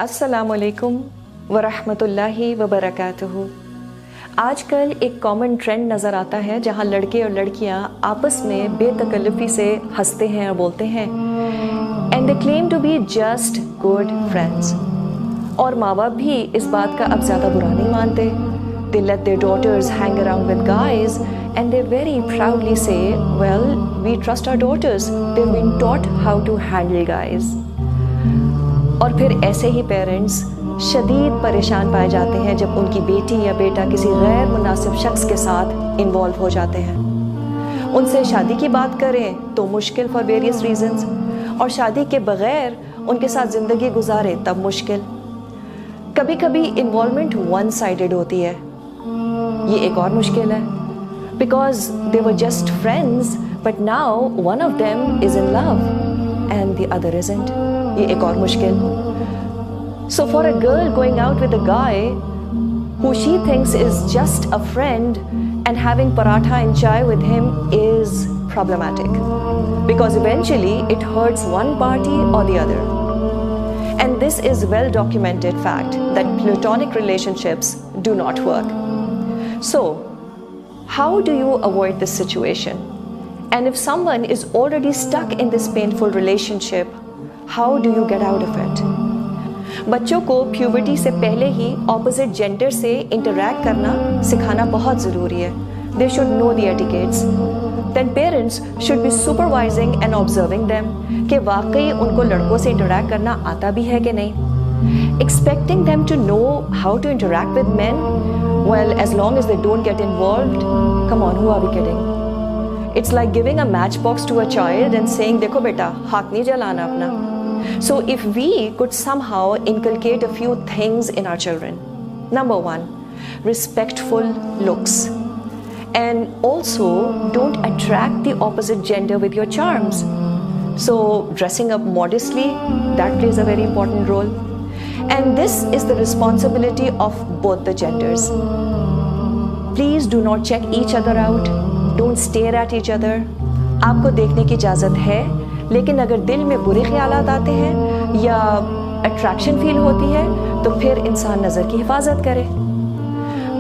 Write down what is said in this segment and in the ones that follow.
अस्सलामुअलैकुम वरहमतुल्लाहि वबरकातुहू। आजकल एक कॉमन ट्रेंड नज़र आता है जहाँ लड़के और लड़कियाँ आपस में बेतकल्लुफ़ी से हंसते हैं और बोलते हैं and they claim to be just good friends. और माँ बाप भी इस बात का अब ज़्यादा बुरा नहीं मानते। They let their daughters hang around with guys and they very proudly say well we trust our daughters, they have been taught how to handle guys. और फिर ऐसे ही पेरेंट्स शदीद परेशान पाए जाते हैं जब उनकी बेटी या बेटा किसी गैर मुनासिब शख्स के साथ इन्वॉल्व हो जाते हैं। उनसे शादी की बात करें तो मुश्किल फॉर वेरियस रीजंस, और शादी के बगैर उनके साथ ज़िंदगी गुजारे तब मुश्किल। कभी कभी इन्वॉल्वमेंट वन साइडेड होती है, ये एक और मुश्किल है, because they were just friends but now one of them is in love and the other isn't, ये एक और मुश्किल। So for a girl going out with a guy who she thinks is just a friend and having paratha and chai with him is problematic, because eventually it hurts one party or the other. And this is well documented fact that platonic relationships do not work. So how do you avoid this situation? And if someone is already stuck in this painful relationship, how do you get out of it? बच्चों को puberty से पहले ही opposite gender से interact करना सिखाना बहुत ज़रूरी है। They should know the etiquettes. Then parents should be supervising and observing them कि वाकई उनको लड़कों से इंटरैक्ट करना आता भी है कि नहीं। Expecting them to know how to interact with man, well as long as they don't get involved, come on, who are we kidding? It's like giving a match box to a child and saying देखो बेटा हाथ नहीं जलाना अपना। So if we could somehow inculcate a few things in our children. Number one, respectful looks. And also don't attract the opposite gender with your charms. So dressing up modestly, that plays a very important role. And this is the responsibility of both the genders. Please do not check each other out. Don't stare at each other. आपको देखने की इजाज़त है, लेकिन अगर दिल में बुरे ख्यालात आते हैं या अट्रैक्शन फील होती है तो फिर इंसान नज़र की हिफाजत करे।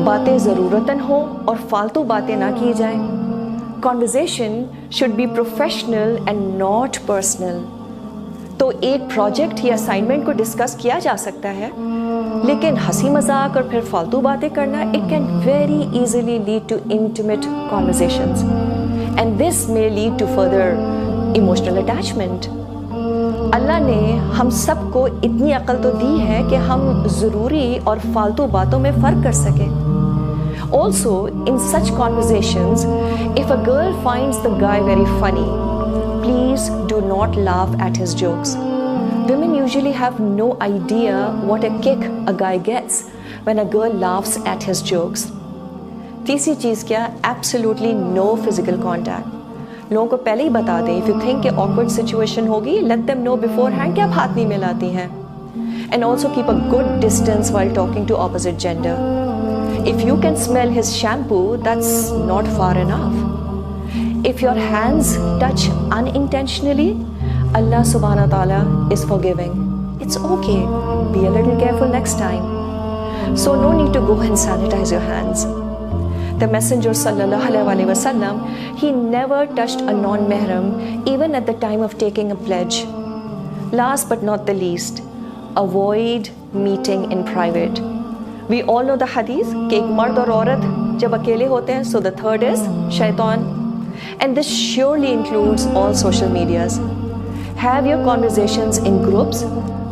बातें ज़रूरतन हो और फालतू बातें ना की जाएं। Conversation should be professional and not personal. तो एक प्रोजेक्ट या असाइनमेंट को डिस्कस किया जा सकता है, लेकिन हंसी मजाक और फिर फालतू बातें करना it can very easily lead to intimate conversations and this may lead to further emotional attachment. Allah ने हम सबको इतनी अक्ल तो दी है कि हम ज़रूरी और फालतू बातों में फ़र्क कर सकें। Also in such conversations if a girl finds the guy very funny, please do not laugh at his jokes. Women usually have no idea what a kick a guy gets when a girl laughs at his jokes. तीसरी चीज़ क्या? Absolutely no physical contact. लोगों को पहले ही बता दें, if you think कि awkward situation होगी, let them know beforehand कि आप हाथ नहीं मिलाती हैं। And also keep a good distance while talking to opposite gender. If you can smell his shampoo, that's not far enough. If your hands touch unintentionally, Allah subhanahu wa ta'ala is forgiving. It's okay. Be a little careful next time. So no need to go and sanitize your hands. The Messenger sallallahu alaihi wasallam, he never touched a non-mahram even at the time of taking a pledge. Last but not the least, avoid meeting in private. We all know the hadith कि एक मर्द और औरत जब अकेले होते हैं, so the third is shaitan. And this surely includes all social medias. Have your conversations in groups.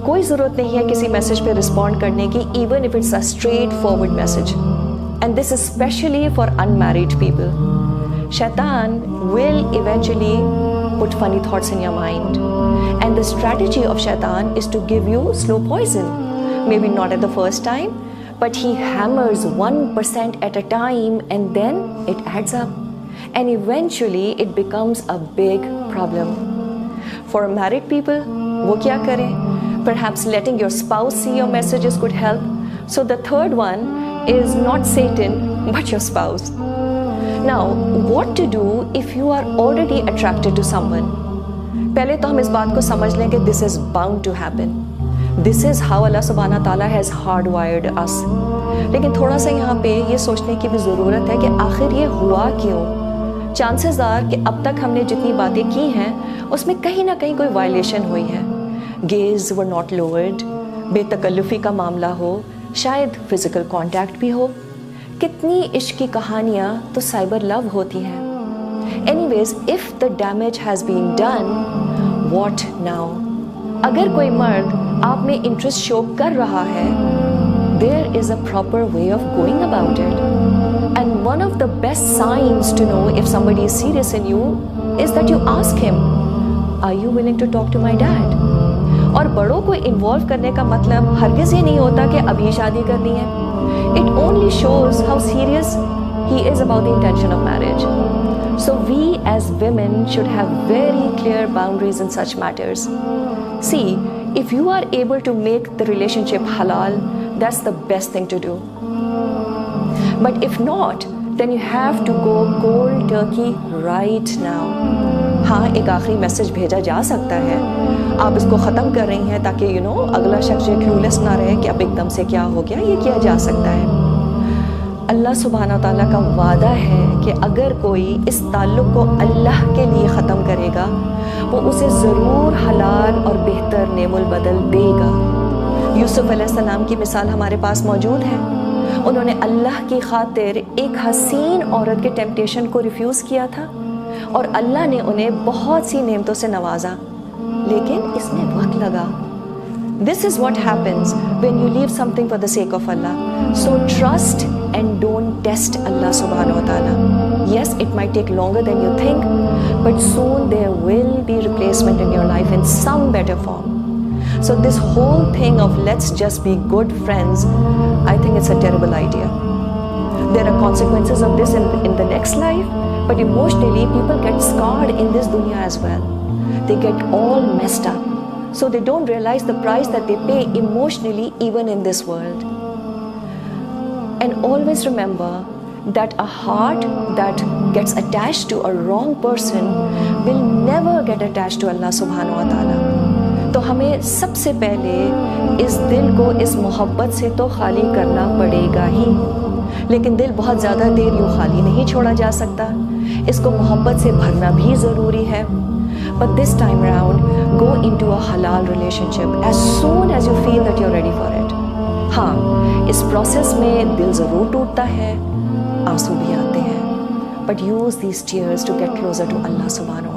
कोई ज़रूरत नहीं है किसी मैसेज पे रिस्पॉन्ड करने की, even if it's a straightforward message. And this is especially for unmarried people. Shaitan will eventually put funny thoughts in your mind. And the strategy of Shaitan is to give you slow poison. Maybe not at the first time, but he hammers 1% at a time and then it adds up. And eventually it becomes a big problem. For married people, वो क्या करें? Perhaps letting your spouse see your messages could help. So the third one is not Satan, but your spouse. Now, what to do if you are already attracted to someone? पहले तो हम इस बात को समझ लें कि this is bound to happen. This is how Allah सुब्हानहू ताला हैज़ हार्ड वायर्ड अस। लेकिन थोड़ा सा यहाँ पे ये सोचने की भी ज़रूरत है कि आखिर ये हुआ क्यों। चांसेस आर कि अब तक हमने जितनी बातें की हैं उसमें कहीं ना कहीं कोई वायलेशन हुई है। गेज वर नॉट लोअर्ड, बेतकल्लुफ़ी का मामला हो, शायद फिज़िकल कॉन्टैक्ट भी हो। कितनी इश्क की कहानियाँ तो साइबर लव होती हैं। Anyways, if the damage has been done, what now? अगर कोई मर्द आप में इंटरेस्ट शो कर रहा है, there is a proper way of going about it. And one of the best signs to know if somebody is serious in you is that you ask him, are you willing to talk to my dad? और बड़ों को involve करने का मतलब हरगिज़ ये नहीं होता कि अभी शादी करनी है. It only shows how serious he is about the intention of marriage. So we as women should have very clear boundaries in such matters. See, if you are able to make the relationship halal, that's the best thing to do. But if not, then you have to go cold turkey right now. हाँ, एक आखिरी message भेजा जा सकता है. आप इसको ख़त्म कर रही हैं ताकि अगला शख्स ये क्लूलेस ना रहे कि अब एकदम से क्या हो गया. ये किया जा सकता है. अल्लाह सुब्हानहू ताला का वादा है कि अगर कोई इस ताल्लुक़ को अल्लाह के लिए ख़त्म करेगा, वो उसे ज़रूर हलाल और बेहतर नेमुल बदल देगा. यूसुफ अलैहिस्सलाम की मिसाल हमारे पास मौजूद है. उन्होंने अल्लाह की खातिर एक हसीन औरत के टेम्पटेशन को रिफ्यूज़ किया था और अल्लाह ने उन्हें बहुत सी नेमतों से नवाजा, लेकिन इसमें वक्त लगा. This is what happens when you leave something for the sake of Allah. So trust and don't test Allah subhanahu wa ta'ala. Yes, it might take longer than you think, but soon there will be replacement in your life in some better form. So this whole thing of let's just be good friends, I think it's a terrible idea. There are consequences of this in the next life, but emotionally people get scarred in this dunya as well. They get all messed up. So they don't realize the price that they pay emotionally even in this world. And always remember that a heart that gets attached to a wrong person will never get attached to Allah subhanahu wa ta'ala. तो हमें सबसे पहले इस दिल को इस मोहब्बत से तो खाली करना पड़ेगा ही. लेकिन दिल बहुत ज़्यादा देर यूँ खाली नहीं छोड़ा जा सकता. इसको मोहब्बत से भरना भी ज़रूरी है. But this time around, go into a halal relationship as soon as you feel that you're ready for it. हाँ, इस प्रोसेस में दिल ज़रूर टूटता है, आंसू भी आते हैं. But use these tears to get closer to Allah subhanahu